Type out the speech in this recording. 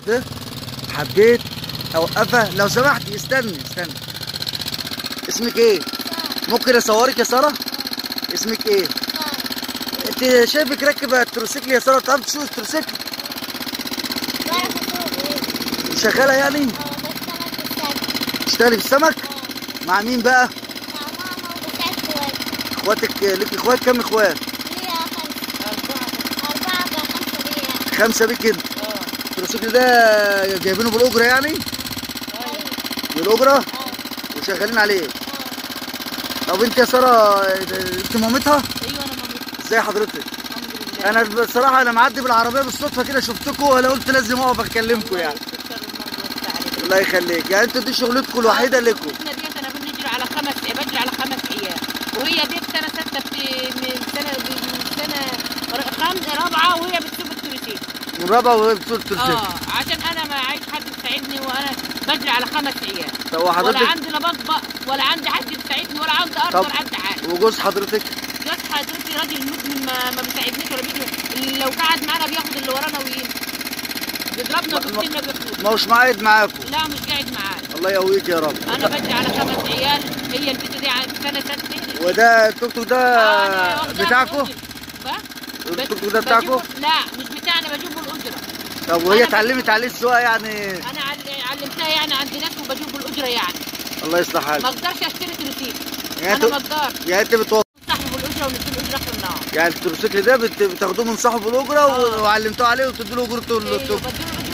ده حبيت اوقفها. لو سمحتي استني. اسمك ايه؟ ممكن اصورك يا ساره؟ اسمك ايه؟ انت شايفك راكبه التروسيكل يا ساره، بتعرفي تسوقي التروسيكل؟ شغاله يعني؟ تشتغلي في السمك؟ مع مين بقى؟ مع ماما وبساعد اخواتي. اخواتك ليك اخوات؟ كم اخوات؟ ليا 4 5 ليا. 5 بيك انت؟ التروسيكل ده جايبينه بالاجره يعني؟ بالاجره؟ وشغالين عليه. طب انت يا ساره انت مامتها؟ ايوه انا مامتها. ازاي حضرتك؟ الحمد لله. انا بصراحه انا معدي بالعربيه بالصدفه كده شفتكم، وانا قلت لازم اقف اكلمكم يعني. الله يخليك. يعني انتوا دي شغلتكم الوحيده لكم؟ احنا ديت انا بنجري على بجري على 5 ايام، وهي ديت سنه 6 من سنه رابعه وهي بتسوق التروسيكل. من رابعه وهي بتسوق التروسيكل؟ عشان انا ما عايز حد يساعدني، وانا بجري على 5 ايام. طب وحضرتك؟ ولا عندي لا بطبق ولا عندي حد يساعدني ولا عندي اقدر اعدي حاجه. وجوز حضرتك؟ جوز حضرتي راجل مدمن، ما بيساعدنيش ولا بيجي، لو قعد معانا بياخد اللي ورانا ويمشي، بيضربنا وبيقتلنا بياخد. ما هوش قاعد معاكم؟ لا مش قاعد معانا. الله يقويك يا رب. انا بجري على 5 عيال، هي البنت دي سنه 6. وده التوك توك ده بتاعكم؟ التوك توك ده بتاعكم؟ لا مش بتاعنا، بجيبه الاجره. طب وهي اتعلمت عليه السواقه يعني؟ انا علمتها يعني عند ناس وبجيبه الاجره يعني. الله يصلح حالك. ما اقدرش اشتري تروسيكل. يعني انا ما اقدرش. يعني انت بتوصل صاحبه الاجره ونديله الاجره في النهار. يعني التروسيكل ده بتاخدوه من صاحبه الاجره وعلمتوه عليه وتدوا له اجرته؟ ايوه بديله